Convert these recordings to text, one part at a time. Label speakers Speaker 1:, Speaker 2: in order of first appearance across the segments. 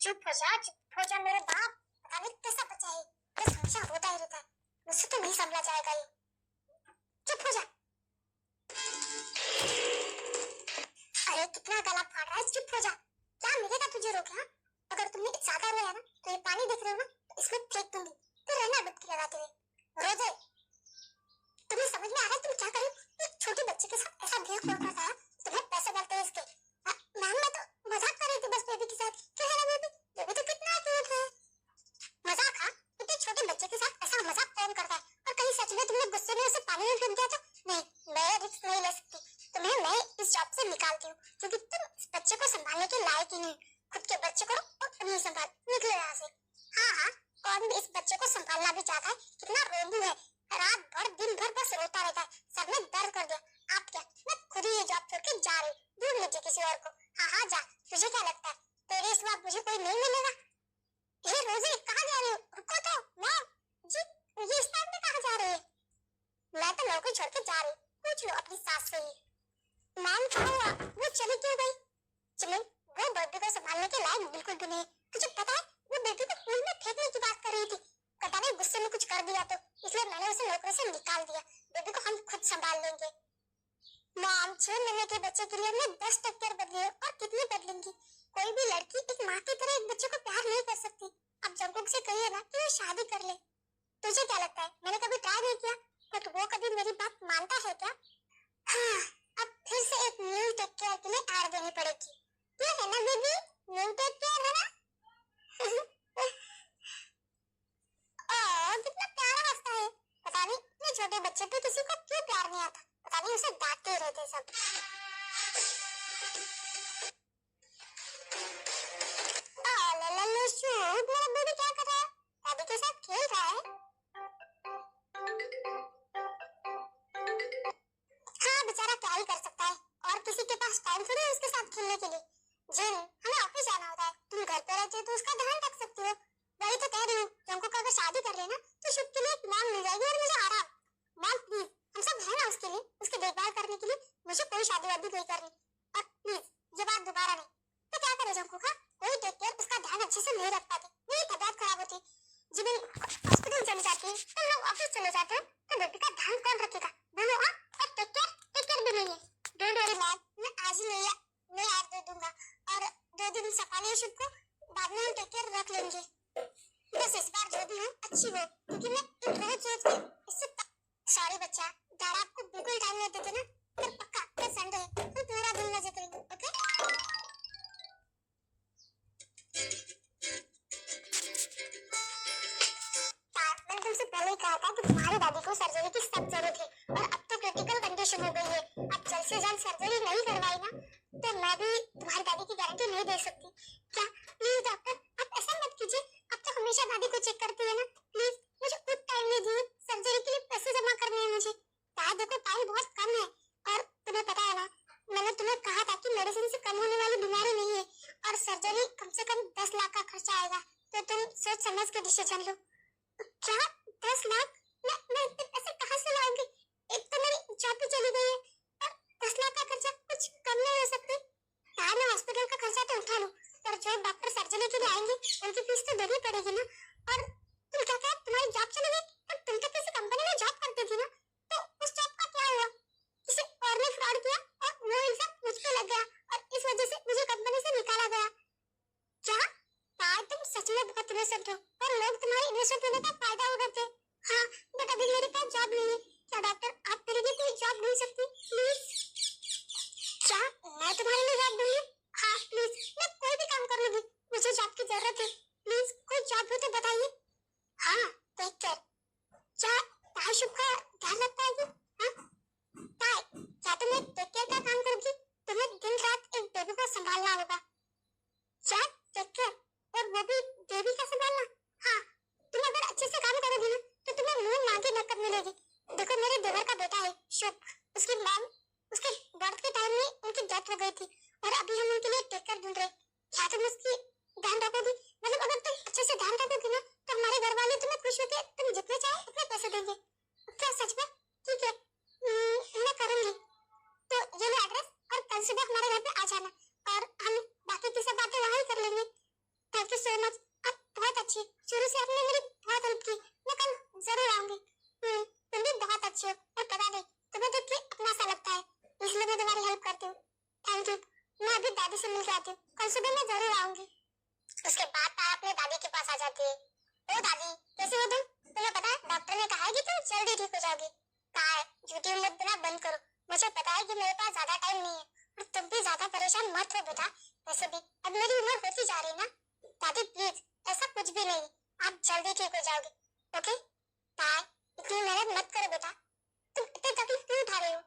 Speaker 1: चुप हो जा मेरे बाप। पता नहीं कैसा बच्चा है, बस हमेशा रोता ही रहता है। मुझसे तो नहीं संभला जाएगा ये। चुप हो जा। अरे कितना गला फाड़ रहा है, चुप हो जा। क्या मिलेगा तुझे रोके? हाँ, अगर तुमने ज्यादा रोया ना तो ये पानी देख रहे हो ना, तो इसमें फेंक दूंगी। तो रहना डुबकी लगाते हुए। रो दे। तुम्हें समझ में आ रहा है तुम क्या कर रहे हो? एक छोटे बच्चे के साथ ऐसा बिहेव क्यों करता है? तुम्हें पैसे मिलते हैं इसके। मैम मैं तो मजाक कर रही थी बस बेबी के साथ। क्या है ना बेबी? बेबी तो कितना क्यूट है। मजाक? हाँ, इतने छोटे बच्चे के साथ ऐसा मजाक कौन करता है? और कहीं सच में तुमने गुस्से में उसे पानी में फेंक दिया तो? नहीं, मैं रिस्क नहीं ले सकती। तुम्हें मैं इस जॉब से निकालती हूँ क्योंकि तुम इस बच्चे को संभालने के लायक ही नहीं। खुद के बच्चे को और नहीं संभाल, निकलो यहाँ से। हाँ, कौन भी इस बच्चे को संभालना भी चाहता है। कितना रोबू है, रात भर दिन भर बस रोता रहता है। सर में दर्द कर दिया। आप क्या, मैं खुद ही ये जॉब छोड़ के जा रही हूँ। ढूंढ लीजिए किसी और को। हाँ जा। तुझे क्या लगता है तेरे सिवा मुझे कोई नहीं मिलेगा? ये रोजी कहाँ जा रही हो? रुको तो। मैम जी, ये इस टाइम पे कहाँ जा रही है? मैं तो नौकरी छोड़ के जा रही हूँ। पूछ लो अपनी सास से ही। मैम क्या हुआ? वो चली क्यों गई? चले, वो बेबी को संभालने के लायक बिल्कुल भी नहीं। तुझे पता है वो बेबी को पूल में फेंकने की बात कर रही थी। पता नहीं गुस्से में कुछ कर दिया तो, इसलिए मैंने उसे नौकरी से निकाल दिया। बेबी को हम खुद संभाल लेंगे। मैम 6 महीने के बच्चे के लिए मैं 10 टक्कर बदली हूँ और कितनी बदलूंगी? कोई भी लड़की एक माँ की तरह एक बच्चे को प्यार नहीं कर सकती। अब जंकुक से कहिए ना कि वो शादी कर ले। तुझे क्या लगता है मैंने कभी ट्राई नहीं किया? बट वो कभी मेरी बात मानता है क्या? हाँ, अब फिर से एक न्यू टेक केयर के लिए ऐड देनी पड़ेगी। ये है ना बेबी, न्यू टेक केयर है ना? कितना प्यारा हंसता है। पता नहीं इतने छोटे बच्चे पे किसी को क्यों प्यार नहीं आता। पता नहीं उसे डांटते रहते सब। मेरा बेबी क्या कर रहा है? दादी के साथ खेल रहा है। हाँ बेचारा क्या ही कर सकता है, और किसी के पास टाइम थोड़ी है उसके साथ खेलने के लिए। जी हमें ऑफिस जाना होता है। तुम घर पे रहते हो तो उसका ध्यान रख सकती हो। वही तो कह रही हूँ, तुमको अगर शादी कर लेना तो शुभ के लिए एक मॉम मिल जाएगी और मुझे आराम। मॉम प्लीज, हम सब है ना उसके लिए, उसकी देखभाल करने के लिए। मुझे कोई शादी वादी नहीं करनी। और प्लीज ये बात दोबारा नहीं। तो क्या करे जंकू का, कोई टेक केयर उसका ध्यान अच्छे से नहीं रख पाती। मेरी तबीयत खराब होती, जब हॉस्पिटल चली जाती है तो लोग ऑफिस चले जाते हैं, तो बेबी का ध्यान कौन रखेगा? बोलो हाँ। और टेक केयर भी नहीं है। डोंट वरी मैम, मैं आज ही नहीं आज दे दूंगा। और 2 दिन सफाई शुभ को बाद में हम टेक केयर रख लेंगे। बस इस बार जो भी हो अच्छी हो, क्योंकि मैं एक रोज सोच के इससे सॉरी बच्चा, डर आपको बिल्कुल टाइम नहीं देते ना। फिर पक्का कल संडे है, हम पूरा दिन मजे करेंगे। ओके मैंने तुमसे पहले ही कहा था कि तुम्हारी दादी को सर्जरी की सख्त जरूरत है, और अब तो क्रिटिकल कंडीशन हो गई है। अब जल्द से जल्द सर्जरी नहीं करवाई ना तो मैं भी तुम्हारी दादी की गारंटी नहीं दे सकती। क्या प्लीज डॉक्टर आप ऐसा मत कीजिए। अब तो हमेशा दादी को चेक करती है ना। प्लीज मुझे कुछ टाइम नहीं दीजिए, सर्जरी के लिए पैसे जमा करने हैं मुझे। शायद देखो टाइम बहुत कम है, और तुम्हें पता है ना मैंने तुम्हें कहा था कि मेडिसिन से कम होने वाली बीमारी नहीं है, और सर्जरी कम से कम 10 लाख का खर्चा आएगा। तो तुम सोच समझ के डिसीजन लो। क्या 10 लाख? मैं इतने पैसे कहाँ से लाऊंगी? एक तो मेरी जॉब भी चली गई है, और 10 लाख का खर्चा कुछ कम नहीं हो सकती? यार मैं हॉस्पिटल का खर्चा तो उठा लूं, पर जो डॉक्टर सर्जरी के लिए आएंगे उनकी फीस तो देनी पड़ेगी ना। और तुम क्या कहा तुम्हारी जॉब चली गई? पर तुम तो किसी कंपनी में जॉब करती थी ना, तो उस जॉब का क्या हुआ? किसी और ने फ्रॉड किया और वो इल्जाम मुझ पे लग गया, और इस वजह से मुझे कंपनी से निकाला गया। क्या यार तुम सच में बहुत इनोसेंट हो, और लोग तुम्हारे इनोसेंट होने का फायदा उठाते हैं। हाँ बट अभी मेरे पास जॉब नहीं है। क्या डॉक्टर आप मेरे लिए कोई जॉब ढूंढ सकती प्लीज? क्या मैं तुम्हारे लिए जॉब दूंगी? हाँ प्लीज, मैं कोई भी काम कर लूंगी, मुझे जॉब की जरूरत है। प्लीज कोई जॉब हो तो बताइए। हाँ टेक केयर। क्या ताशुब का ध्यान रख पाएगी? हाँ ताई, क्या तुम एक टेक केयर का काम करोगी? तुम्हें दिन रात एक बेबी को संभालना होगा। क्या टेक केयर, और वो भी बेबी का संभालना? हाँ, तुम अगर अच्छे से काम करोगी ना तो तुम्हें मुंह मांगे नौकर मिलेगी। देखो मेरे देवर का बेटा है शुभ, उसकी मॉम उसके बर्थ के टाइम में उनकी डेथ हो गई थी, और अभी हम उनके लिए टेक केयर ढूंढ रहे हैं। क्या तुम उसकी ध्यान रखोगी? मतलब अगर तुम अच्छे से ध्यान रखोगी ना तो हमारे घर वाले तुम्हें खुश होकर तुम जितने चाहो उतने पैसे देंगे। क्या सच में? ठीक है, मैं करूंगी। तो ये लो एड्रेस, और कल सुबह हमारे घर पे आ जाना, और हम बाकी की सब बातें वहाँ ही कर लेंगे। Thank so much. आप बहुत अच्छी, शुरू से आपने मेरी बहुत हेल्प की। मैं कल जरूर आऊंगी। तुम भी बहुत अच्छी हो और पता नहीं तुम्हें देख के अपना सा लगता है, इसलिए मैं तुम्हारी हेल्प करती हूँ। Thank you. मैं अभी दादी से मिल के आती हूँ, कल सुबह मैं जरूर आऊंगी। उसके बाद ताया अपने दादी के पास आ जाती है। ओ दादी, कैसे हो तुम? तुम्हें पता है डॉक्टर ने कहा है कि तुम जल्दी ठीक हो जाओगी। ताया, झूठी उम्मीद बना बंद करो। मुझे पता है कि मेरे पास ज्यादा टाइम नहीं है और तुम भी ज्यादा परेशान मत हो बेटा। वैसे भी अब मेरी उम्र होती जा रही है ना। दादी प्लीज, ऐसा कुछ भी नहीं, आप जल्दी ठीक हो जाओगे। ओके ताया, इतनी मेहनत मत करो बेटा। तुम इतनी तकलीफ क्यों उठा रही हो?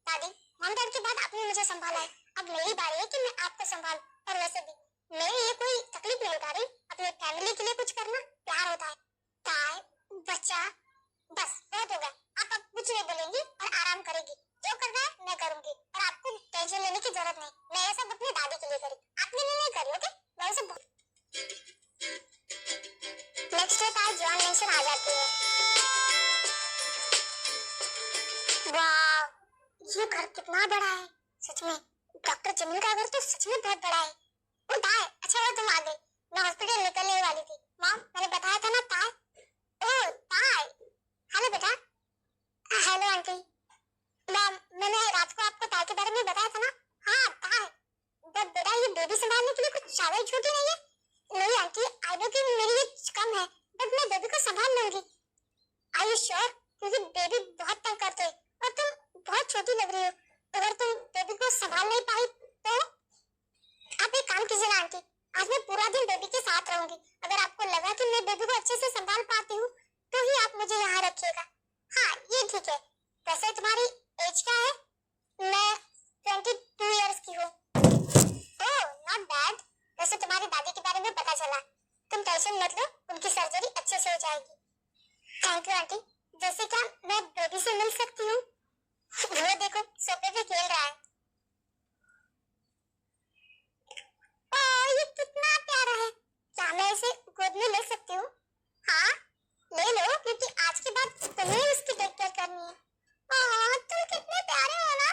Speaker 1: दादी, मॉम डैड के बाद आपने मुझे संभाला है, अब मेरी बारी है कि मैं आपको संभालूं। और वैसे भी मैं ये कोई तकलीफ नहीं उठा रही, अपनी फैमिली के लिए कुछ करना प्यार होता है। ताई, बच्चा, बस बहुत हो गया। आप अब कुछ नहीं बोलेंगी और आराम करेगी। जो करना है मैं करूंगी और आपको टेंशन लेने की जरूरत नहीं। मैं ये सब अपनी दादी के लिए करी, आपके लिए नहीं करी। ओके मैं उसे नेक्स्ट डे ताई जॉन मेंशन आ जाती है। वाह, ये घर कितना बड़ा है सच में। डॉक्टर जमील का घर तो सच में बहुत बड़ा है। ओ ताई, अच्छा हुआ तुम आ गई, मैं हॉस्पिटल निकलने वाली थी। मॉम, मैंने बताया था ना ताई। ओ ताई, हेलो बेटा। Hello aunty. मॉम, मैंने रात को आपको ताई के बारे में बताया था ना। हाँ ताई, बट बेटा ये बेबी संभालने के लिए कुछ ज्यादा ही छोटी नहीं है। नहीं आंटी, आई नो कि मेरी एज कम है, बट मैं बेबी को संभाल लूंगी। Are you sure? क्योंकि बेबी बहुत तंग करते हैं और तुम बहुत छोटी लग रही हो। अगर तुम बेबी को संभाल नहीं पाई तो आप एक काम कीजिए ना आंटी, आज मैं पूरा दिन बेबी के साथ रहूंगी। अगर आपको लगा कि मैं बेबी को अच्छे से संभाल पाती हूँ तो ही आप मुझे यहाँ रखिएगा। हाँ ये ठीक है। वैसे तुम्हारी एज क्या है? मैं 22 इयर्स की हूँ। Oh not bad. वैसे तुम्हारी दादी के बारे में पता चला, तुम टेंशन मत लो, उनकी सर्जरी अच्छे से हो जाएगी। Thank you aunty. जैसे क्या मैं बेबी से मिल सकती हूँ? वो देखो सोफे पे खेल रहा है। ये कितना प्यारा है। क्या मैं इसे गोद में ले सकती हूँ? हाँ ले लो, क्योंकि आज के बाद तुम्हें उसकी टेक केयर करनी है। तुम कितने प्यारे हो ना।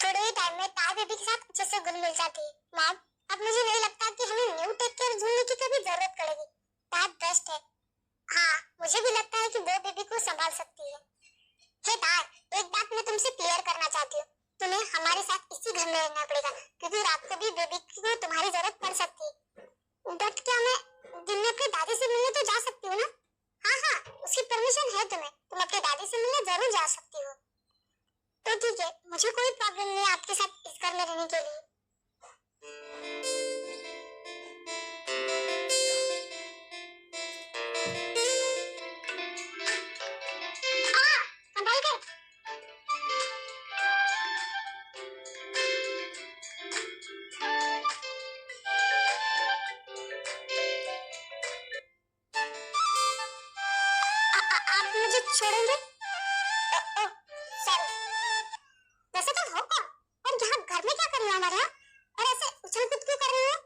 Speaker 1: थोड़े ही टाइम में ताई बेबी के साथ अच्छे से घुल मिल जाती है। मॉम, अब मुझे नहीं लगता कि हमें न्यू टेक केयर ढूंढने की कभी जरूरत पड़ेगी। ताई बेस्ट है। हाँ मुझे भी लगता है कि वो बेबी को संभाल सकती है। हे ताई, एक बात मैं तुमसे क्लियर करना चाहती हूँ। तुम्हें हमारे साथ इसी घर में रहना पड़ेगा, क्योंकि रात को भी बेबी को तुम्हारी जरूरत पड़ सकती है। बट क्या मैं दिन में अपनी दादी से मिलने तो जा सकती हूँ ना? हाँ हाँ, उसकी परमिशन है तुम्हें, तुम अपनी दादी से मिलने जरूर जा सकती हो। तो ठीक है, मुझे कोई प्रॉब्लम नहीं है आपके साथ इस घर में रहने के लिए। संभाल कर। आप मुझे छोड़ेंगे? सॉरी। वैसे तुम हो कौन और यहाँ घर में क्या कर रही हो हमारे यहाँ? और ऐसे उछल कूद क्यों कर रही हो?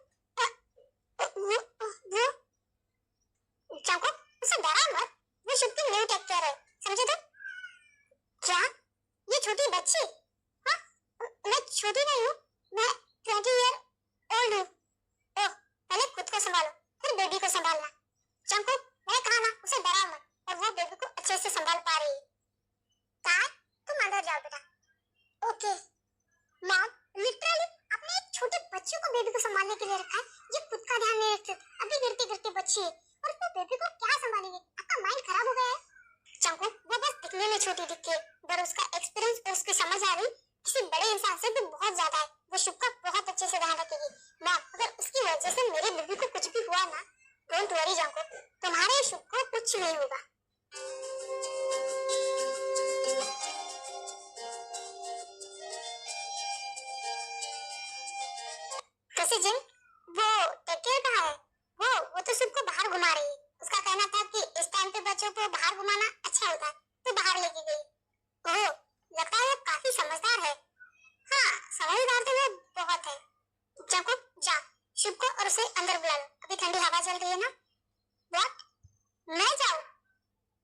Speaker 1: वो चाको, उसे डरा मत। वो शुभ की न्यू टेक केयर है, समझे तुम? क्या? ये छोटी बच्ची? हाँ, मैं छोटी नहीं हूँ, मैं 20 ईयर ओल्ड हूँ। ओह, पहले खुद को संभालो, फिर बेबी को संभालना। चंकू, मैं कहा ना उसे डरा मत, और वो बेबी को अच्छे से संभाल पा रही है। तार, तुम अंदर जाओ बेटा। ओके। मॉम, लिटरली आपने एक छोटे बच्चे को बेबी को संभालने के लिए रखा है। ये खुद का ध्यान नहीं रखते, अभी गिरती गिरती बच्ची है और वो बेबी को क्या संभालेगी? आपका माइंड खराब हो गया है। चंकू, वो बस दिखने में छोटी दिखती है, पर उसका एक्सपीरियंस और उसकी समझ आ रही किसी बड़े इंसान से भी बहुत ज्यादा है। वो शुभ का बहुत अच्छे से ध्यान रखेगी। मॉम, अगर उसकी वजह से मेरे बेबी को कुछ भी हुआ ना, डोंट वरी चंकू, तुम्हारे शुभ को कुछ नहीं होगा। कैसे जिन? वो टेक केयर कहाँ है? वो तो शुभ को बाहर घुमा रही है। उसका कहना था कि इस टाइम पे बच्चों को बाहर घुमाना अच्छा होता है, तो बाहर लेके गई। ओह, लगता है वो काफी समझदार है। हाँ, समझदार तो वो बहुत है। चंकू, जा शुभ को और उसे अंदर बुला लो, अभी ठंडी हवा चल रही है ना। व्हाट? मैं जाऊँ?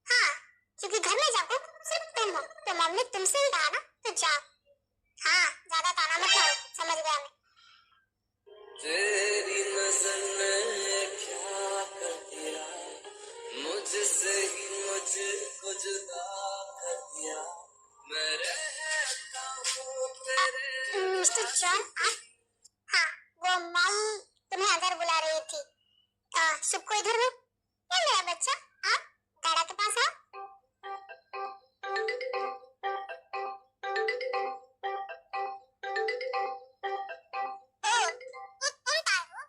Speaker 1: हाँ, क्योंकि घर में जाओ सिर्फ तुम हो, तो मम्मी ने तुमसे ही कहा ना, तो जाओ। हाँ, ज्यादा ताना मत मारो, समझ गया मैं।
Speaker 2: तेरी नजर ने क्या कर दिया, मुझसे ही मुझको जुदा कर दिया, मैं रहता हूँ तेरे
Speaker 1: मिस्टर जॉन, आप? हाँ, वो मॉम तुम्हें अंदर बुला रही थी। सबको इधर लो। क्या मेरा बच्चा, आप दादा के पास आओ। ओ, तुम कहाँ हो?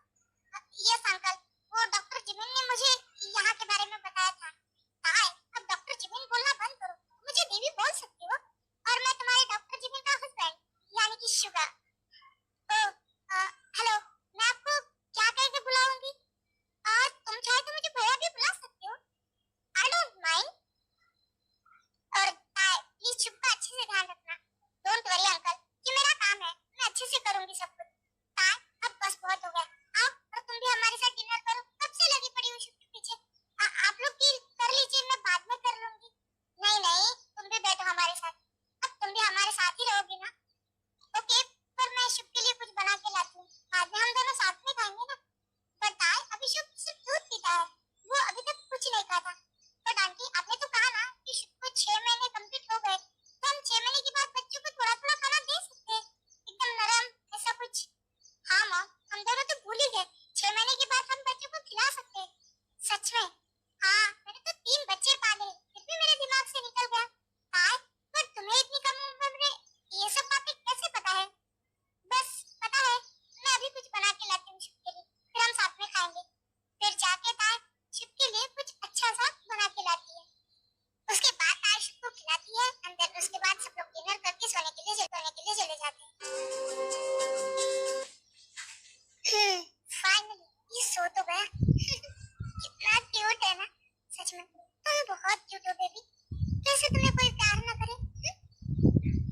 Speaker 1: यस अंकल, वो डॉक्टर जिमिन ने मुझे यहाँ के बारे में बताया था। कहाँ है? अब डॉक्टर जिमिन बोलना बंद करो, मुझे बीवी बोल सकती हो। और मैं तुम्हारे डॉक्टर जिमिन का हस्बैंड, यानी कि शुगर। ओ, हेलो, मैं आपको क्या कह के बुलाऊंगी? तुम चाहे तो मुझे भैया भी बुला सकते हो। I don't mind. और प्लीज चुप का अच्छे से ध्यान रखना। डोंट वरी अंकल, ये मेरा काम है, मैं अच्छे से करूंगी सब कुछ। अब बस बहुत हो गया। आओ और तुम भी हमारे साथ डिनर करो। कब से लगी पड़ी हो शिफ्ट के पीछे? आप लोग डील कर लीजिए, मैं बाद में कर लूंगी। नहीं नहीं, तुम भी बैठो हमारे साथ। अब तुम भी हमारे साथ ही रहोगी ना? ओके, पर मैं शिफ्ट के लिए कुछ बना के लाती हूँ, बाद में हम दोनों साथ में खाएंगे ना। बट अभी शिफ्ट सिर्फ दूध पीता है, वो अभी तक कुछ नहीं खाता। बट आंटी, आपने तो कहा ना कि शिफ्ट को 6 महीने कंप्लीट हो गए, तो हम 6 महीने के बाद बच्चों को थोड़ा थोड़ा खाना दे सकते हैं, एकदम नरम ऐसा कुछ। हाँ मॉम, हम दोनों तो भूल ही गए, 6 महीने के बाद हम बच्चों को खिला सकते हैं। सच में? हाँ, मैंने तो 3 बच्चे पाले, फिर भी मेरे दिमाग से निकल गया। पर तुम्हें इतनी कम उम्र में ये सब बातें कैसे पता है? बस पता है, मैं अभी कुछ बना के लाती हूँ शिव के लिए, फिर हम साथ में खाएंगे। फिर जाके ताय शिव के लिए कुछ अच्छा सा बना के लाती है। उसके बाद ताय शिव को खिलाती है, अंदर उसके बाद सब लोग डिनर करके सोने के लिए चले जाते हैं। फाइनली ये सो तो गया। कितना क्यूट है ना, सच में तुम बहुत क्यूट हो बेबी। कैसे तुम्हें कोई प्यार ना करे?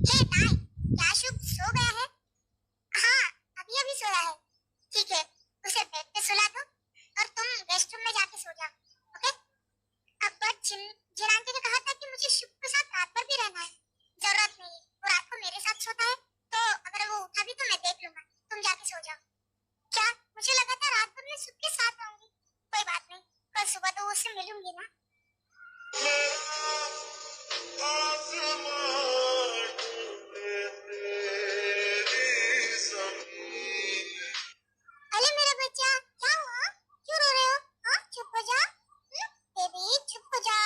Speaker 1: हे ताय, क्या शुभ सो गया है? हाँ, अभी अभी सोया है। ठीक है, उसे बेड पे सुला दो और तुम गेस्ट रूम में जाके सो जाओ, ओके? अब बट जिन आंटी ने कहा था कि मुझे शुभ के साथ रात भर भी रहना है। जरूरत नहीं है, वो रात को मेरे साथ सोता है, तो अगर वो उठा भी तो मैं देख लूंगा। तुम जाके सो जाओ। क्या? मुझे लगा था रात भर मैं शुभ के साथ रहूंगी। कोई बात नहीं, कल सुबह तो उससे मिलूंगी ना। अरे मेरा बच्चा, क्या हुआ? क्यों रो रहे हो? हाँ, चुप हो जा। बेबी चुप हो जा।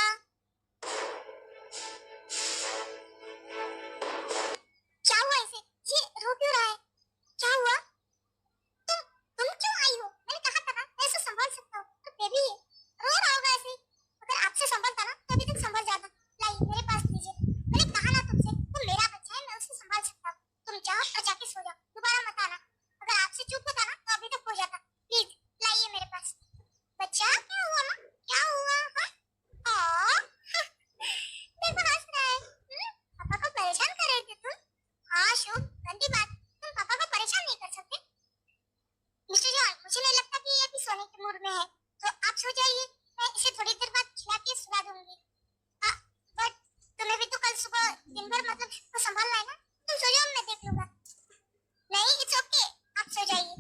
Speaker 1: क्या हुआ इसे? ये रो क्यों रहा है? क्या हुआ? तुम तुम क्यों आई हो? मैंने कहा था ना, मैं इसे संभाल सकता हूँ। तो बेबी रो रहा होगा ऐसे ही। अगर आपसे संभलता ना तो अभी तक संभल जाता। लाइए मेरे पास लीजिए। मैंने कहा ना तुमसे, वो मेरा बच्चा है, मैं उसे संभाल सकता हूँ। तुम जाओ और जाके सो जाओ, दोबारा मत आना। अगर आपसे चूक होता ना तो अभी तक हो जाता। प्लीज लाइए मेरे पास। बच्चा क्या हुआ ना? क्या हुआ? हाँ? देखो हंस रहा है। पापा को परेशान कर रहे थे तुम? हाँ शुभ, गंदी बात, तुम पापा को परेशान नहीं कर सकते। मिस्टर जॉन, मुझे नहीं लगता कि ये अभी सोने के मूड में है, तो आप सो जाइए, मैं इसे थोड़ी देर बाद खिला के सुला दूंगी। बट तुम्हें भी तो कल सुबह दिन भर मतलब को संभालना है ना, तुम सो जाओ, मैं देख लूंगा। नहीं, इट्स ओके, आप सो जाइए।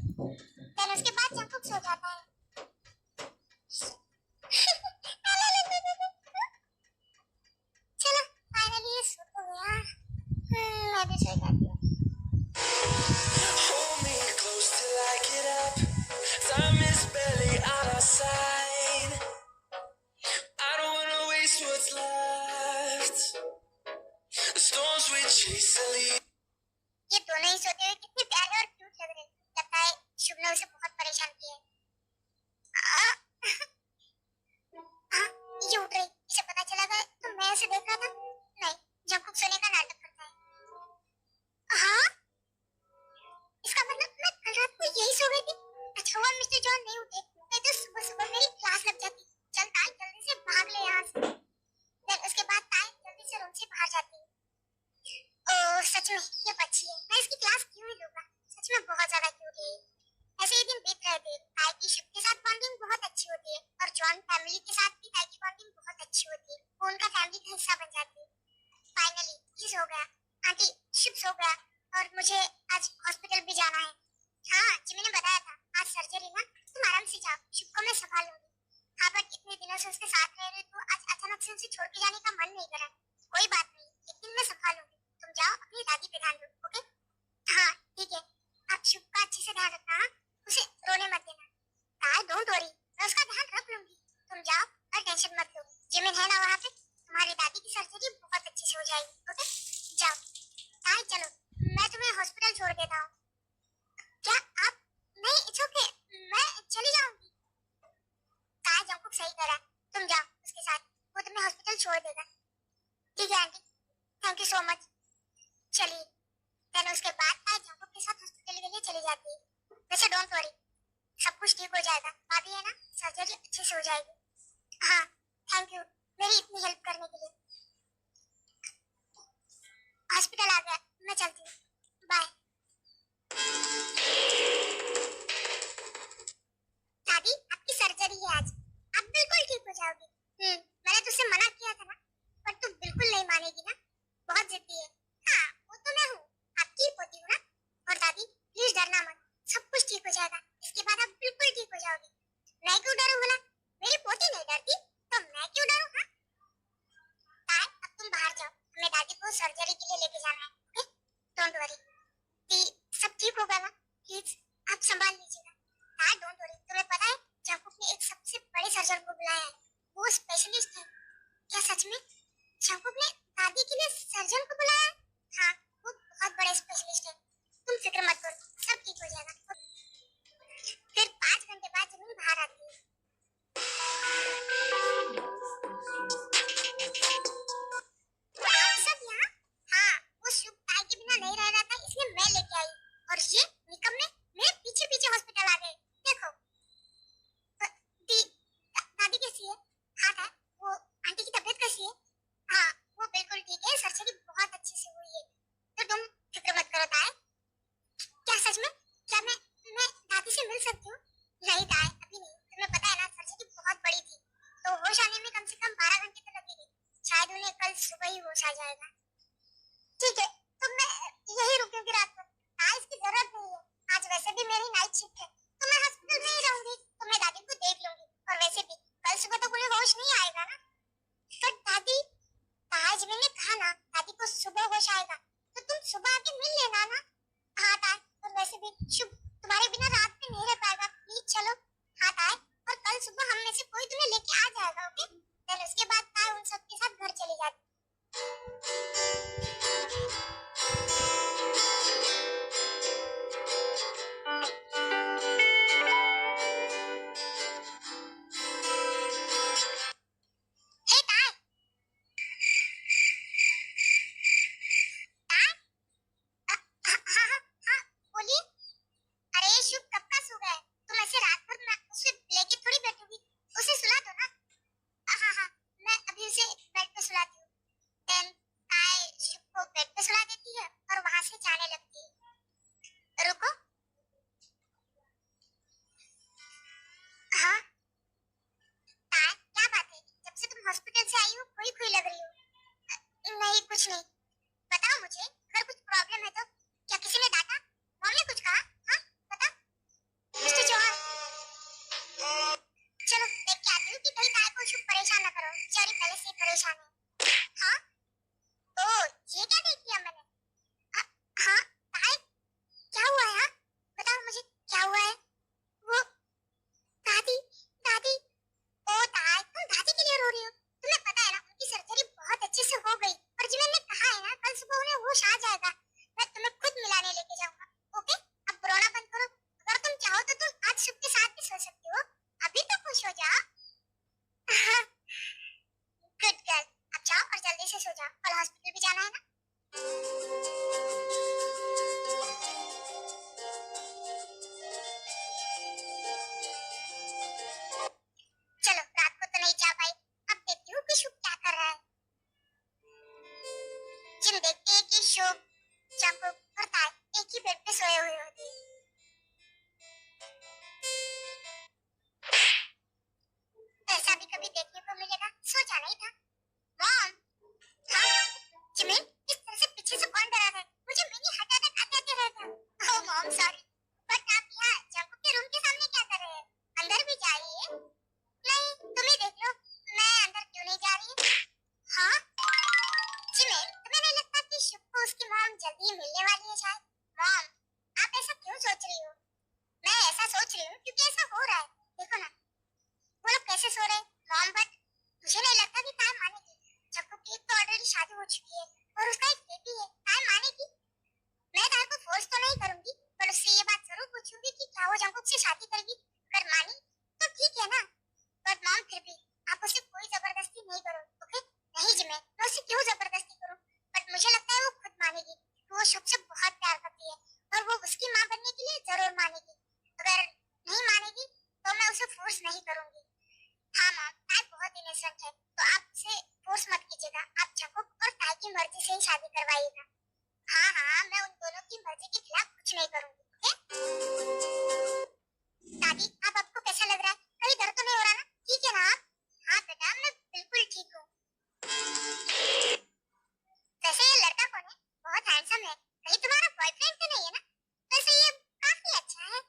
Speaker 1: देन उसके बाद जंकुक सो जाता है। चलो फाइनली ये सो तो गया। मैं भी सो जाती हूँ।
Speaker 2: Hold me close till I get up. Time is barely on our side. I don't wanna waste what's left. The storms we chase are leaving.
Speaker 1: ये दोनों ही सोते हुए कितने प्यारे और क्यूट लग रहे हैं। लगता है शुभ ने उसे बहुत परेशान किया है। ये उठ रही, इसे पता चला था तो मैं इसे देख रहा था। नहीं, जंकुक सोने का नाटक करता है। हाँ, इसका मतलब मैं कल रात को यही सो गई थी। अच्छा हुआ मिस्टर जॉन नहीं उठे, नहीं तो सुबह सुबह मेरी क्लास लग जाती। चल ताई जल्दी से भाग ले यहाँ से। देन उसके बाद ताई जल्दी से रूम से बाहर जाती है। ओह सच में ये बच्ची है, मैं इसकी क्लास क्यों ही लूंगा। सच में बहुत ज्यादा क्यूट है। ऐसे ही दिन बीत रहे थे। ताई की शिव के साथ बॉन्डिंग बहुत अच्छी होती है और जॉन फैमिली के साथ भी ताई की बॉन्डिंग बहुत अच्छी होती है, वो उनका फैमिली का हिस्सा बन जाती है। फाइनली ये सो गया, आंटी शिव सो गया और मुझे आज हॉस्पिटल भी जाना है। हाँ जिमी ने बताया था, जाओ, शुभ को मैं संभाल लूंगी। हाँ बट इतने दिनों से उसके साथ रह रहे तो आज अचानक से उसे छोड़ के जाने का मन नहीं करा। कोई बात नहीं, एक दिन मैं संभाल लूंगी। तुम जाओ अपनी दादी पे ध्यान दो, ओके? हाँ ठीक है, आप शुभ का अच्छे से ध्यान रखना, हाँ? उसे रोने मत देना। ताई डोंट वरी, मैं उसका ध्यान रख लूंगी। तुम जाओ और टेंशन मत लो। जिमिन है ना वहाँ पे, तुम्हारी दादी की सर्जरी बहुत अच्छे से हो जाएगी, ओके? जाओ। ताई चलो, मैं तुम्हें हॉस्पिटल छोड़ देता हूँ। क्या आप? नहीं, इट्स ओके, मैं चली जाऊंगी। ताई जंकुक सही करा, तुम जाओ उसके साथ, वो तुम्हें हॉस्पिटल छोड़ देगा। ठीक है aunty, thank you so much. चलिए, देन उसके बाद ताई जंकुक के साथ हॉस्पिटल के लिए चली जाती है। वैसे डोंट वरी, सब कुछ ठीक हो जाएगा। भाभी है ना, सर्जरी अच्छे से हो जाएगी। हाँ, थैंक यू मेरी इतनी हेल्प करने के लिए। हॉस्पिटल आ गया, मैं चलती हूँ, बाय। दादी आपकी सर्जरी है आज, आप बिल्कुल ठीक हो जाओगी। मैंने तुझसे मना किया था ना, पर तू बिल्कुल नहीं मानेगी ना, बहुत जिद्दी है। हाँ वो तो मैं हूँ, आपकी ही पोती हूँ ना। और दादी प्लीज डरना मत, सब कुछ ठीक हो जाएगा, इसके बाद आप बिल्कुल ठीक हो जाओगी। मैं क्यों डरूं भला, मेरी पोती नहीं डरती तो मैं क्यों डरूं? हाँ ताई अब तुम बाहर जाओ, हमें दादी को सर्जरी के लिए लेके जाना है, ओके? डोंट वरी, सब ठीक होगा ना, प्लीज आप संभाल लीजिएगा। हाँ डोंट वरी, तुम्हें पता है जंकुक ने एक सबसे बड़े सर्जन को बुलाया है, वो स्पेशलिस्ट है। क्या सच में जंकुक ने दादी के लिए सर्जन को बुलाया है? हाँ वो बहुत बड़े स्पेशलिस्ट है, तुम फिक्र मत करो, सब ठीक हो जाएगा। फिर 5 घंटे बाद जमीन बाहर आती है। आप सब यहाँ? हाँ वो शुभ ताई के बिना नहीं रह रहा था, इसलिए मैं लेके आई। और ये निकम्मे मेरे पीछे पीछे हॉस्पिटल आ गए। देखो दादी कैसी है? हाँ था, वो आंटी की तबीयत कैसी है? हाँ वो बिल्कुल ठीक है, सर्जरी बहुत अच्छे से हुई है, तो तुम फिक्र मत करो ताई। क्या सच में? क्या मैं दादी से मिल सकती हूँ? नहीं ताई अभी नहीं, तुम्हें पता है ना सर्जरी बहुत बड़ी थी, तो होश आने में कम से कम 12 घंटे तो लगेंगे, शायद उन्हें कल सुबह ही होश आ जाएगा। ठीक है, तो मैं यही रुकूंगी रात को। हाँ इसकी जरूरत नहीं है, आज वैसे भी मेरी नाइट शिफ्ट है, तो मैं हॉस्पिटल में ही रहूंगी, तो मैं दादी को देख लूंगी। और वैसे भी कल सुबह तक उन्हें होश नहीं आएगा ना, तो दादी, ताज मैंने कहा ना दादी को सुबह होश आएगा, तो तुम सुबह आके मिल लेना ना। हाँ ताज, और वैसे भी शुभ तुम्हारे बिना रात में नहीं रह पाएगा, प्लीज चलो। हाँ ताज, और कल सुबह हम में से कोई तुम्हें लेके आ जाएगा, ओके? देन उसके बाद ताज उन सबके साथ घर चली जाती। हे ताज, ताज, हाँ हाँ हाँ हाँ, बोलिए। अरे शुभ कब का सो गया है, तुम ऐसे रात भर मैं उसे लेके थोड़ी बैठूंगी, उसे सुला दो ना। हाँ हाँ मैं अभी उसे बेड पे सुलाती हूँ। देन ताई शुभ को बेड पे सुला देती है और वहां से जाने लगती है। रुको, हाँ ताई क्या बात है, जब से तुम हॉस्पिटल से आई हो खोई खोई लग रही हो। नहीं कुछ नहीं, बताओ मुझे, अगर कुछ प्रॉब्लम है तो। क्या किसी ने डांटा, मॉम ने कुछ कहा? हाँ बता मिस्टर चौहान। चलो देख के आती हूँ कि कहीं ताई को शुभ परेशान ना करो, बेचारी पहले से ही परेशान है। हाँ तो ये क्या देख लिया मैंने? हाँ हाँ ताई क्या हुआ है? हाँ बताओ मुझे क्या हुआ है? वो दादी, दादी, ओ ताई तुम दादी के लिए रो रही हो? तुम्हें पता है ना उनकी सर्जरी बहुत अच्छे से हो गई, और जी मैंने कहा क्योंकि ऐसा हो रहा है। देखो ना, वो लोग कैसे सो रहे हैं मॉम, बट मुझे नहीं लगता कि काय मानेगी। जब की तो ऑलरेडी शादी हो चुकी है और उसका एक बेबी है, काय मानेगी। मैं तार को फोर्स तो नहीं करूंगी, पर उससे ये बात जरूर पूछूंगी कि क्या वो जंकुक से शादी करेगी। अगर मानी तो ठीक है ना, बट मॉम फिर भी आप उसे कोई जबरदस्ती नहीं करो, ओके। नहीं जी, मैं उसे क्यों जबरदस्ती करूं, बट मुझे लगता है वो खुद मानेगी। वो शुभ से बहुत प्यार करती है और वो उसकी माँ बनने के लिए जरूर मानेगी। अगर नहीं मानेगी तो मैं उसे फोर्स नहीं करूंगी। हाँ मॉम, ताई बहुत इनोसेंट है, तो आप उसे फोर्स मत कीजिएगा। आप जंकुक और ताई की मर्जी से ही शादी करवाइएगा। हाँ हाँ, मैं उन दोनों की मर्जी के खिलाफ कुछ नहीं करूंगी, ओके। दादी, अब आपको कैसा लग रहा है? कहीं दर्द तो नहीं हो रहा ना? ठीक है ना आप? हाँ बेटा, मैं बिल्कुल ठीक हूँ। वैसे ये लड़का कौन है? बहुत हैंडसम है। कहीं तुम्हारा बॉयफ्रेंड तो नहीं है ना? वैसे ये काफी अच्छा है।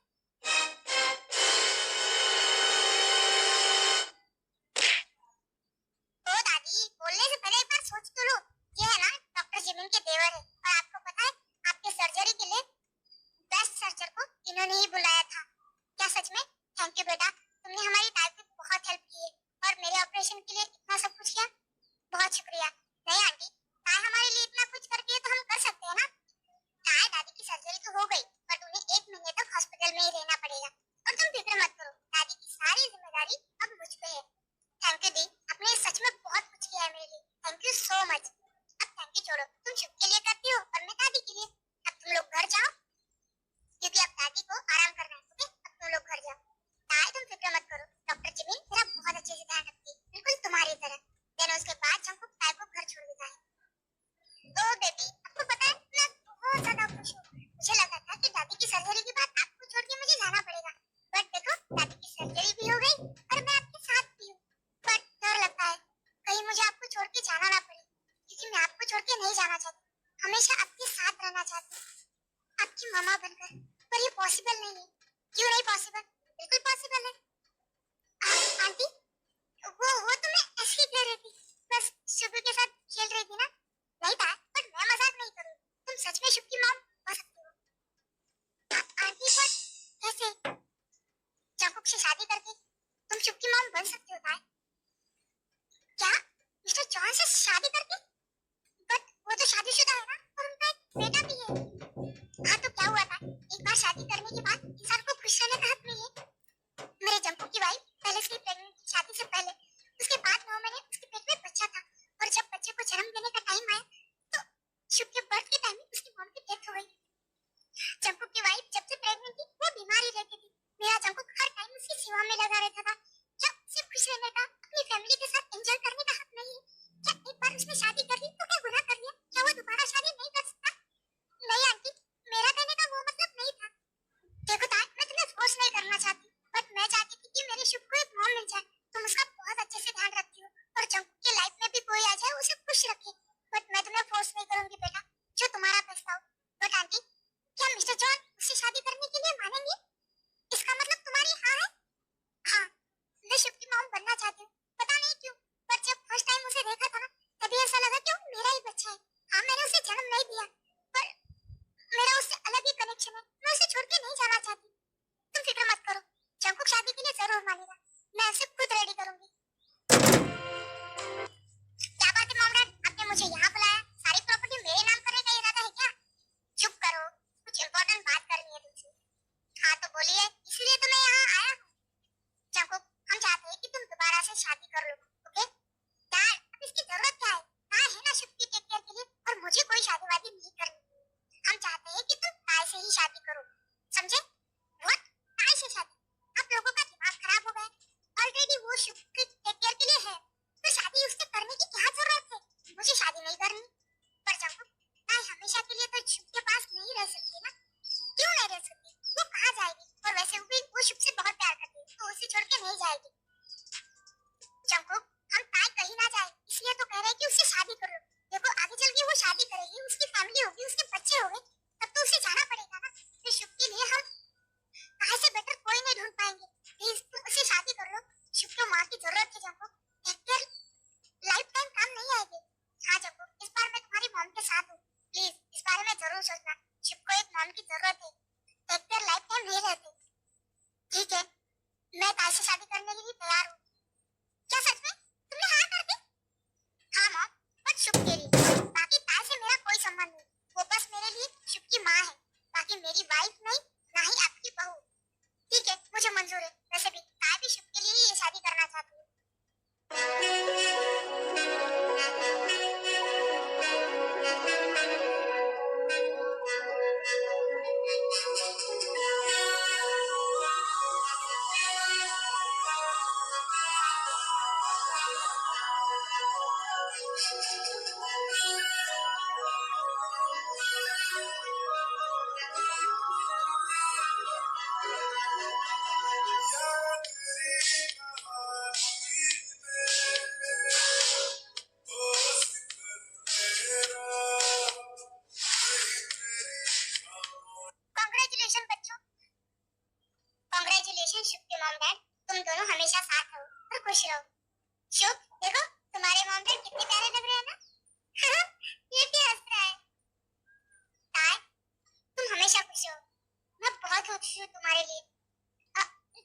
Speaker 1: ओ दादी, बोलने से पहले एक बार सोच तो लो। ये है ना डॉक्टर जिमिन के देवर है, और आपको पता है आपके सर्जरी के लिए बेस्ट सर्जन को इन्होंने ही बुलाया था। क्या सच में? थैंक यू बेटा, तुमने हमारी दाई की बहुत हेल्प की है और मेरे ऑपरेशन के लिए इतना सब कुछ किया। बहुत शुक्रिया। नहीं आंटी, दाई हमारे लिए इतना कुछ करती है तो हम कर सकते हैं ना। दाई दादी की सर्जरी तो हो गई, बट उन्हें 1 महीने तक हॉस्पिटल में ही रहना पड़ेगा। और तुम फिक्र मत करो, दादी की सारी जिम्मेदारी अब मुझ पे है। थैंक यू दी, आपने सच में बहुत कुछ किया है मेरे लिए। Thank you so much. अब थैंक यू छोड़ो, तुम शुभ के लिए करती हो और मैं दादी के लिए। अब तुम लोग घर जाओ, क्योंकि अब दादी को आराम करना है, ओके। अब तुम लोग घर जाओ। दाई तुम फिक्र मत करो, डॉक्टर जिमिन मेरा बहुत अच्छे से ध्यान रखती है, बिल्कुल तुम्हारी तरह। देन उसके बाद जंकुक दाई को घर छोड़ देता है। ओ बेबी, आपको पता है मैं बहुत ज्यादा खुश हूँ। मुझे लगा था कि दादी की सर्जरी के बाद आपको छोड़ के मुझे जाना पड़ेगा, बट देखो दादी की सर्जरी भी हो गई और मैं आपके साथ भी हूँ। बट डर लगता है कहीं मुझे आपको छोड़ के जाना ना पड़े, क्योंकि मैं आपको छोड़ के नहीं जाना चाहती, हमेशा आपके साथ रहना चाहती हूँ, आपकी मामा बनकर। पर ये पॉसिबल नहीं है। क्यों नहीं पॉसिबल? बिल्कुल पॉसिबल है। आंटी, वो तो मैं ऐसे ही कह रही थी, बस शुभ के साथ खेल रही थी ना। नहीं था, पर मैं मजाक नहीं करूँ, तुम सच में शुभ की मॉम हो सकती हो। आंटी बट कैसे? जंकुक से शादी करके तुम शुभ की मॉम बन सकती हो ताई। क्या? मिस्टर जॉन से शादी करके? बट वो तो शादीशुदा है ना, और उनका एक बेटा भी है। हाँ तो क्या हुआ था, एक बार शादी करने के बाद इंसान को खुश रहने का हक नहीं है। मेरे जंकुक की वाइफ पहले से प्रेग्नेंट थी, शादी से पहले। उसके बाद 9 महीने उसके पेट में बच्चा था, और जब बच्चे को जन्म देने का टाइम आया तो शुभ के बर्थ के टाइम में उसकी मॉम की डेथ हो गई। जंकुक की वाइफ जब से प्रेग्नेंट थी वो बीमार ही रहती थी। मेरा जंकुक हर टाइम उसकी सेवा में लगा रहता था। क्या उसे खुश रहने का, अपनी फैमिली के साथ एंजॉय करने का हक नहीं है? क्या एक बार उसने शादी कर ली तो क्या गुनाह कर लिया? क्या वो दोबारा शादी नहीं कर सकता? नहीं आंटी, मेरा कहने का वो मतलब नहीं था। देखो ताई, मैं तुम्हें फोर्स नहीं करना चाहती, बट मैं चाहती थी कि मेरे शुभ को एक मॉम मिल जाए। तुम उसका बहुत अच्छे से ध्यान रखती हो, और जंकुक की लाइफ में भी कोई आ जाए उसे खुश रखे। बट मैं तुम्हें फोर्स नहीं करूंगी बेटा, जो तुम्हारा फैसला हो। बट आंटी, क्या मिस्टर जॉन उससे शादी करने के लिए मानेंगे? इसका मतलब तुम्हारी हाँ है? हाँ, मैं शुभ की मॉम बनना चाहती हूँ, पता नहीं क्यों, पर जब फर्स्ट टाइम उसे देखा था ना, तभी ऐसा लगा कि वो मेरा ही बच्चा है। हाँ, मैंने उसे जन्म नहीं दिया, पर मेरा उससे अलग ही कनेक्शन है। मैं उसे छोड़ के नहीं जाना चाहती। तुम फिक्र मत करो, जंकुक शादी के लिए जरूर मानेगा। मैं उसे खुद रेडी करूंगी। क्या बात है मॉम डैड, आपने मुझे यहाँ बुलाया? सारी प्रॉपर्टी मेरे नाम करने का इरादा है क्या? चुप करो, कुछ इम्पोर्टेंट बात करनी है तुमसे। हाँ तो बोलिए, इसलिए तो मैं यहाँ आया हूँ। जंकुक, हम चाहते हैं कि तुम दोबारा से शादी कर लो, ओके? डैड, अब इसकी जरूरत क्या है? ताई है ना शुभ की टेक केयर के लिए, और मुझे कोई शादी वादी नहीं करनी। हम चाहते हैं कि तुम ताई से ही शादी करो, समझे? व्हाट? ताई से शादी? आप लोगों का दिमाग खराब हो गया। ऑलरेडी वो शुभ की लिए तैयार हूँ। क्या सच में तुमने हाँ कर दी? हाँ मॉम, बस शुभ के लिए। बाकी ताई से मेरा कोई संबंध नहीं। वो बस मेरे लिए शुभ की माँ है। बाकी मेरी वाइफ नहीं, ना ही आपकी बहू। ठीक है, मुझे मंजूर है। वैसे भी ताई भी शुभ के लिए ही ये शादी करना चाहती है। कांग्रेचुलेशन बच्चों, कांग्रेचुलेशन शुभ के मॉम डैड। तुम दोनों हमेशा साथ रहो और खुश रहो। शुभ, देखो तुम्हारे मॉम डैड कितने प्यारे लग रहे हैं ना। ये भी हंस रहा है। ताई, तुम हमेशा खुश रहो। मैं बहुत खुश हूँ तुम्हारे लिए।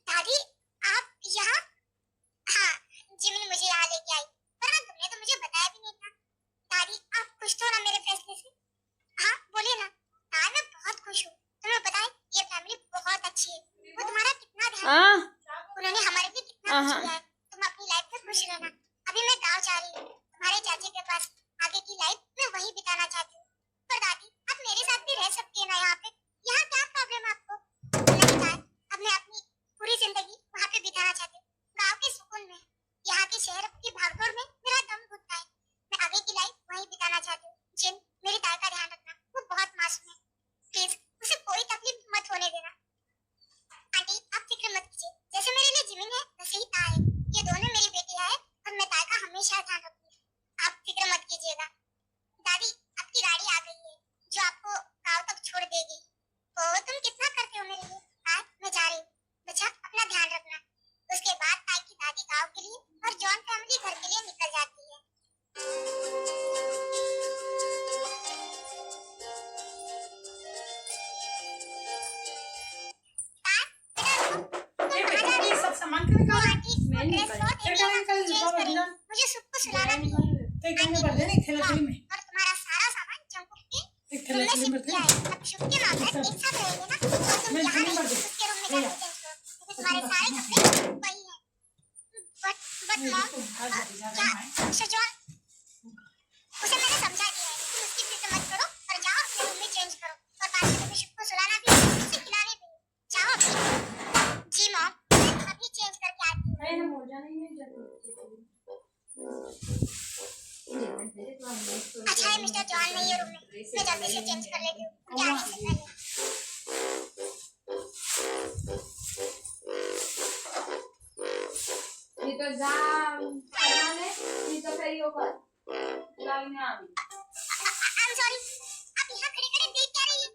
Speaker 1: दादी, आप यहाँ? हाँ, जिमिन मुझे यहाँ लेके आई, पर ना तुमने तो मुझे बताया भी नहीं था। दादी, आप खुश तो ना मेरे फैसले से? हाँ, बोलिए ना। हाँ, मैं बहुत खुश हूँ। तुम्हें पता है, ये फैमिली बहुत अच्छी है। वो तुम्हारा कितना ध्यान, उन्होंने हमारे लिए कितना कुछ किया है। तुम अपनी लाइफ में खुश रहना। अभी मैं गाँव जा रही हूँ, तुम्हारे चाचे के पास। आगे की लाइफ मैं वहीं बिताना चाहती हूँ। पर दादी, आप मेरे साथ भी रह सकती है ना यहाँ पे। यहाँ क्या प्रॉब्लम है आपको? नहीं दादी, अब मैं अपनी पूरी जिंदगी वहाँ पे बिताना चाहती हूँ, गाँव के सुकून में। यहाँ के शहर की भागदौड़ में मेरा दम घुटता है। मैं आगे की लाइफ वहीं बिताना चाहती हूँ। जिन, मेरी ताई का ध्यान रखना, वो बहुत मासूम है। प्लीज उसे कोई तकलीफ मत होने देना। आंटी, आप फिक्र मत कीजिए। जैसे मेरे लिए जिमिन है, वैसे ही ताई है। ये दोनों मेरी बेटियां हैं और मैं ताई का हमेशा ध्यान रखूंगी। आप फिक्र मत कीजिएगा। दादी, आपकी गाड़ी आ गई है, जो आपको गाँव तक छोड़ देगी। ओ, तुम कितना करते हो मेरे लिए। ताई, मैं जा रही हूँ। बच्चा, अपना ध्यान रखना। उसके बाद ताई की दादी गाँव के लिए और जॉन फैमिली घर के लिए निकल जाती है।
Speaker 3: ये सब सामान क्यों निकाला?
Speaker 1: मैं निकल मुझे सबको सुलाना भी है।
Speaker 3: तो काम में भर देना एक थैला थैली में।
Speaker 1: और तुम्हारा सारा सामान जंकुक के
Speaker 3: एक थैला
Speaker 1: तुमने
Speaker 3: थैली में
Speaker 1: शिफ्ट किया है। अब शुभ के मामले एक साथ रहेंगे ना, तो तुम
Speaker 3: मैं
Speaker 1: यहाँ
Speaker 3: थैली
Speaker 1: नहीं,
Speaker 3: भर दे।
Speaker 1: उसके रूम में जाके चेंज करो, क्योंकि तुम्हारे सारे कपड़े वही हैं। बट मॉम, सजॉन, उसे मैंने समझा दिया है। तुम उसकी फिक्र मत करो और जाओ अपने रूम में चेंज करो। और बाद में तुम्हें शुभ को सुलाना भी है, उसे खिलाने भी है। जाओ अभी। जी मॉम, मैं अभी चेंज करके आती हूँ। अच्छा है मिस्टर जॉन नहीं है रूम में। मैं जल्दी से चेंज कर लेती हूँ, उनके आने से पहले।
Speaker 4: Dito jam, ano dito kayo ba? Lang namin.
Speaker 1: I'm sorry, आप यहाँ खड़े खड़े देख क्या रही है?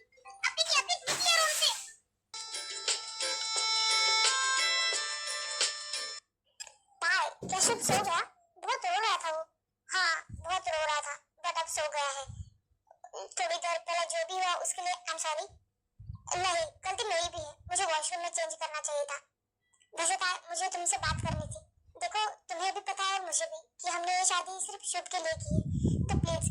Speaker 1: अभी की अभी निकलिए रूम से। ताई, क्या शुभ सो गया? बहुत रो रहा था वो। हाँ, बहुत रो रहा था, बट अब सो गया है। थोड़ी देर पहले जो भी हुआ उसके लिए I'm sorry। नहीं, गलती मेरी भी है। मुझे वॉशरूम में चेंज करना चाहिए था। वैसे ताई, मुझे तुमसे बात करनी थी। देखो, तुम्हें भी पता है और मुझे भी कि हमने ये शादी सिर्फ शुभ के लिए की है। तो प्लीज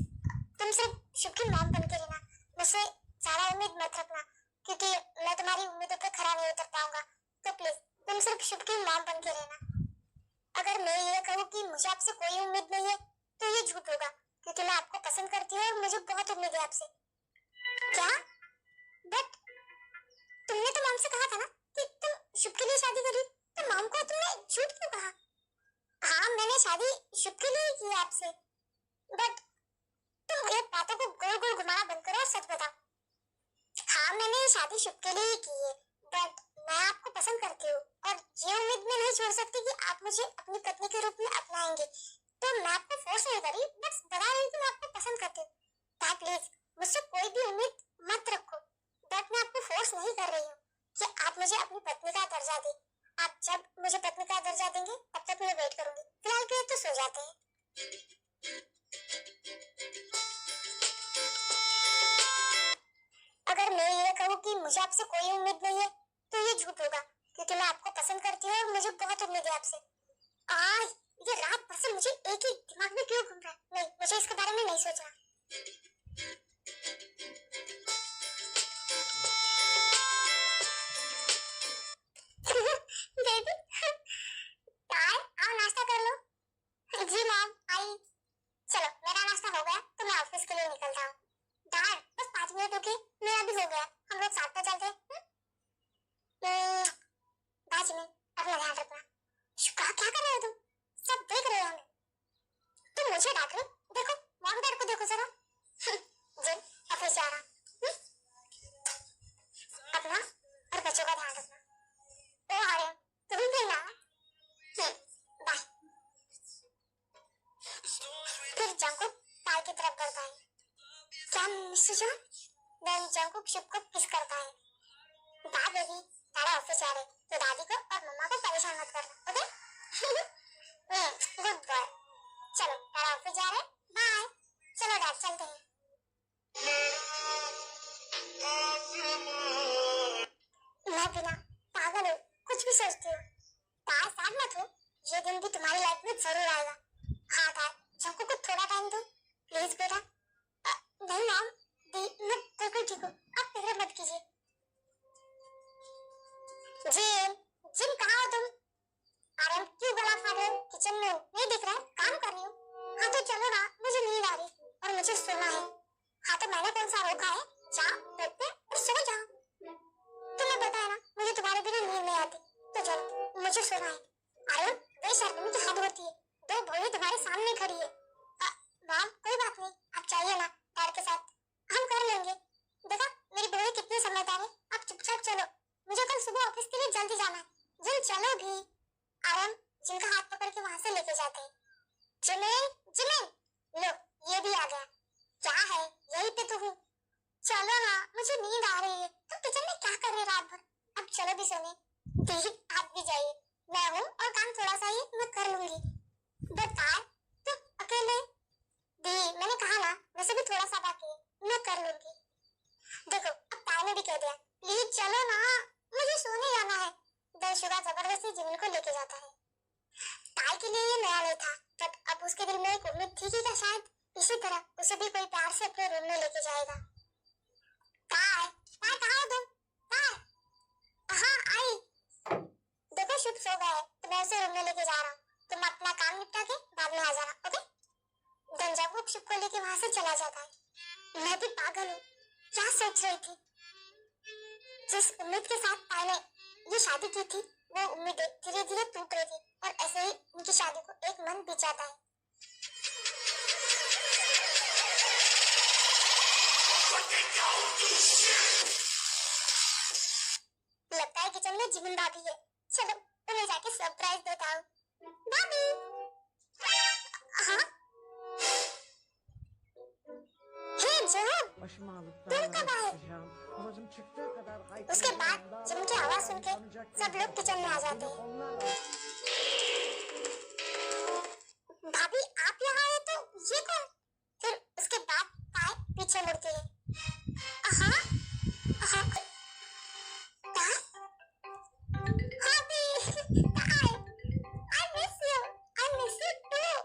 Speaker 1: तुम सिर्फ शुभ की मॉम बन के रहना। मुझसे ज्यादा उम्मीद मत रखना, क्योंकि मैं तुम्हारी उम्मीदों पर खरा नहीं उतर पाऊंगा। तो प्लीज तुम सिर्फ शुभ की मॉम बन के रहना। अगर मैं ये कहूँ कि मुझे आपसे कोई उम्मीद नहीं है, तो ये झूठ होगा, क्योंकि मैं आपको पसंद करती हूँ और मुझे बहुत उम्मीद है आपसे। क्या? बट तुमने तो मॉम से कहा था ना कि तुम शुभ के लिए शादी करी, तो मॉम को तुमने झूठ क्यों कहा? हाँ, मैंने शादी शुभ के लिए की आपसे, बट तुम ये बातों को गोल गोल घुमाना बंद करो और सच बताओ। हाँ, मैंने शादी शुभ के लिए ही की है, बट मैं आपको पसंद करती हूँ और ये उम्मीद मैं नहीं छोड़ सकती कि आप मुझे अपनी पत्नी के रूप में अपनाएंगे। तो मैं आपको फोर्स नहीं करी, बस बता रही कि मैं आपको पसंद करती हूँ। ताई प्लीज मुझसे कोई भी उम्मीद मत रखो, बट मैं आपको फोर्स नहीं कर रही हूँ कि आप मुझे अपनी पत्नी का दर्जा दें। आप जब मुझे पत्नी का दर्जा देंगे तब तक मैं वेट करूंगी। फिलहाल के लिए तो सो जाते हैं। अगर मैं ये कहूँ कि मुझे आपसे कोई उम्मीद नहीं है, तो ये झूठ होगा, क्योंकि मैं आपको पसंद करती हूँ और मुझे बहुत उम्मीद है आपसे। आज ये रात भर से मुझे एक ही दिमाग में क्यों घूम रहा है? नहीं, मुझे इसके बारे में नहीं सोचना। बेबी, यार आओ नाश्ता कर लो। जी मॉम, आई। चलो मेरा नाश्ता हो गया तो मैं ऑफिस के लिए निकलता हूँ। डैड बस 5 मिनट रुकिए, मेरा भी हो गया, हम लोग साथ में चलते हैं। बाय जिमी, अपना ध्यान रखना। क्या क्या कर रहे हो तुम? सब देख रहे हो हमें। तुम मुझे डांट रहे हो? देखो मॉम डैड को देखो जरा। जिम ऑफिस जा रहा। अपना और बच्चों का ध्यान रखना। ओ आ रहे हो, तुम भी ना। बाय। फिर जंकुक ताई की तरफ बढ़ता है। क्या मिस्टर जॉन? देन जंकुक शुभ को किस करता है। बाय बेबी, तारा ऑफिस जा रहे तो दादी को और मम्मा को परेशान मत करना, ओके? Good boy. चलो तारा ऑफिस जा रहे, बाय। चलो डैड चलते हैं। मैं बिना पागल हूँ, कुछ भी सोचती हूँ। तार साथ मत हो, ये दिन भी तुम्हारी लाइफ में जरूर आएगा। हाँ तार, जंकुक को थोड़ा टाइम दो प्लीज बेटा। नहीं मॉम, मैं बिल्कुल ठीक हूँ, आप फिक्र मत कीजिए। जिम, जिम कहाँ हो तुम? आराम क्यों गला फाड़ रहे हो? किचन में हो, नहीं दिख रहा है? काम कर रही हो। हाँ तो चलो ना, मुझे नींद आ रही और मुझे सोना है। हाँ तो मैंने कौन सा रोका है? जाओ बेड पे और सो जाओ। तुम्हें पता है ना, मुझे तुम्हारे बिना नींद नहीं आती। तो चलो, मुझे सोना है। आर्यन, बेशर्मी की हद होती है। 2 भौहें तुम्हारे सामने खड़ी है। मॉम कोई बात नहीं, आप चाहिए ना डैड के साथ, हम कर लेंगे। देखा मेरी बहू कितनी समझदार है। आप चुपचाप चलो, मुझे कल सुबह ऑफिस के लिए जल्दी जाना है। जिम चलो भी। आराम जिनका हाथ पकड़ के वहां से लेके जाते हैं। जिमिन, जिमिन, लो ये भी आ गया। क्या है, यही पे तो हूँ। चलो ना, मुझे नींद आ रही है। तुम किचन में क्या कर रहे रात भर? अब चलो भी सोने। दी आप भी जाइए, मैं हूँ और काम थोड़ा सा ही मैं कर लूंगी। बट यार तुम अकेले। दी मैंने कहा ना, वैसे भी थोड़ा सा बाकी है, मैं कर लूंगी। देखो अब ताई ने भी कह दिया, प्लीज चलो ना, मुझे सोने जाना है। दर्शुगा जबरदस्ती जिमिन को लेके जाता है। ताई के लिए ये नया नहीं था, बट अब उसके दिल में एक उम्मीद थी कि शायद इसी तरह उसे भी कोई प्यार से अपने रूम में लेके जाएगा। ताई, ताई कहाँ हो तुम? ताई, हाँ आई। देखो शुभ सो गया है तो मैं उसे रूम में लेके जा रहा हूँ। तुम अपना काम निपटा के बाद में आ जाना, ओके? जंकुक शुभ को लेके वहां से चला जाता है। मैं भी पागल हूँ, क्या सोच रही थी? जिस उम्मीद के साथ ताई ने ये शादी की थी, वो उम्मीद धीरे धीरे टूट रही थी और ऐसे ही उनकी शादी को एक मन बीत जाता है। लगता है किचन में जिमिन भाभी है। चलो उन्हें जाके सरप्राइज देता हूँ। भाभी। हाँ? हे जोब, तुम कब आए? उसके बाद जिमिन की आवाज सुन के सब लोग किचन में आ जाते हैं। भाभी आप यहाँ आए तो ये कौन? फिर उसके बाद ताई पीछे मुड़ती है। हाँ? हाँ? ताई? भाभी, ताई, I miss you. I miss you too.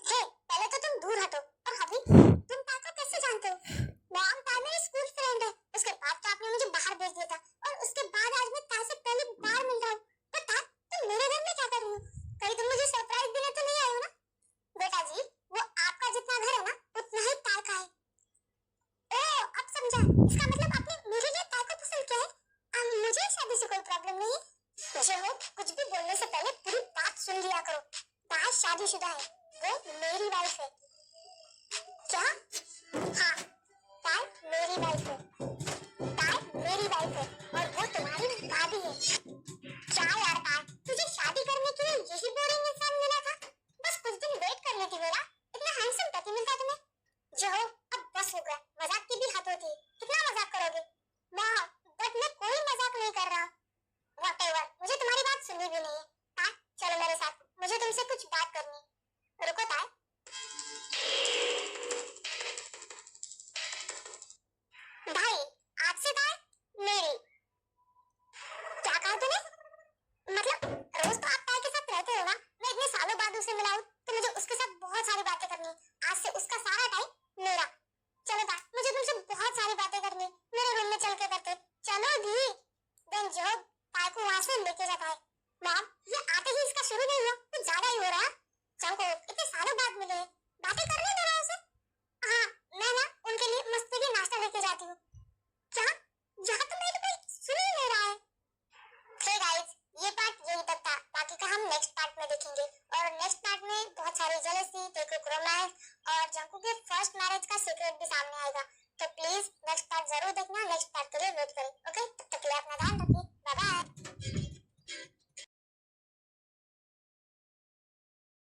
Speaker 1: हे, पहले तो तुम दूर हटो। और अभी तुम ताई को कैसे जानते हो? मॉम ताई मेरी स्कूल फ्रेंड है। उसके बाद तो आपने मुझे बाहर भेज दिया था और उसके बाद आज मैं ताई से पहली बार मिल रहा हूँ। पर ताई तुम मेरे घर में क्या कर रही हो? कहीं तुम मुझे सरप्राइज देने तो नहीं आई हो ना? बेटा जी, वो आपका जितना घर है ना, उतना ही ताई का है। ओह, अब समझा। इसका मतलब आपने मेरे लिए ताई को पसंद किया है। मुझे इस शादी से कोई प्रॉब्लम नहीं है। मुझे हो कुछ भी बोलने से पहले पूरी बात सुन लिया करो। ताई शादीशुदा है, वो मेरी वाइफ है। क्या? हाँ, ताई मेरी वाइफ है। ताई मेरी वाइफ है और वो तुम्हारी भाभी है। क्या यार ताई, तुझे शादी करने के लिए यही बोरिंग इंसान मिला था? बस कुछ दिन वेट कर लेती मेरा, इतना हैंडसम पति मिलता तुम्हें। जो हो, अब बस हो गया, मजाक की भी हद होती है। कितना मजाक करोगे? वाह, बट मैं कोई मजाक नहीं कर रहा। व्हाटएवर, मुझे तुम्हारी बात सुननी भी नहीं है। ताई चलो मेरे साथ। मुझे तुमसे कुछ बात करनी है। रुको ताई। भाई आज से ताई मेरी। क्या कहा तूने? मतलब रोज तो आप ताई के साथ रहते हो ना, मैं इतने सालों बाद उसे मिला हूं तो मुझे उसके साथ बहुत सारी बातें करनी है। आज से उसका सारा टाइम मेरा। चलो ताई, मुझे तुमसे बहुत सारी बातें करनी है। मेरे रूम में चल के करते। चलो भी। देन जो ताई को वहां से लेके जाता है। मैम, ये आते ही इसका शुरू नहीं हुआ, कुछ ज्यादा ही हो रहा है। चंको इतने सालों बाद मिले हैं, बातें करने दो ना उसे। हाँ, मैं ना उनके लिए मस्त के नाश्ता लेके जाती हूँ। क्या? यहाँ तो मेरे कोई सुन ही नहीं रहा है। हे गाइस, ये पार्ट यही तक था, बाकी का हम नेक्स्ट पार्ट में देखेंगे। और नेक्स्ट पार्ट में बहुत सारी जेलसी, टेकओक रोमांस और जंकू के फर्स्ट मैरिज का सीक्रेट भी सामने आएगा। तो प्लीज नेक्स्ट पार्ट जरूर देखना, नेक्स्ट पार्ट के लिए वेट करें। ओके, तब तक के लिए अपना ध्यान रखिए।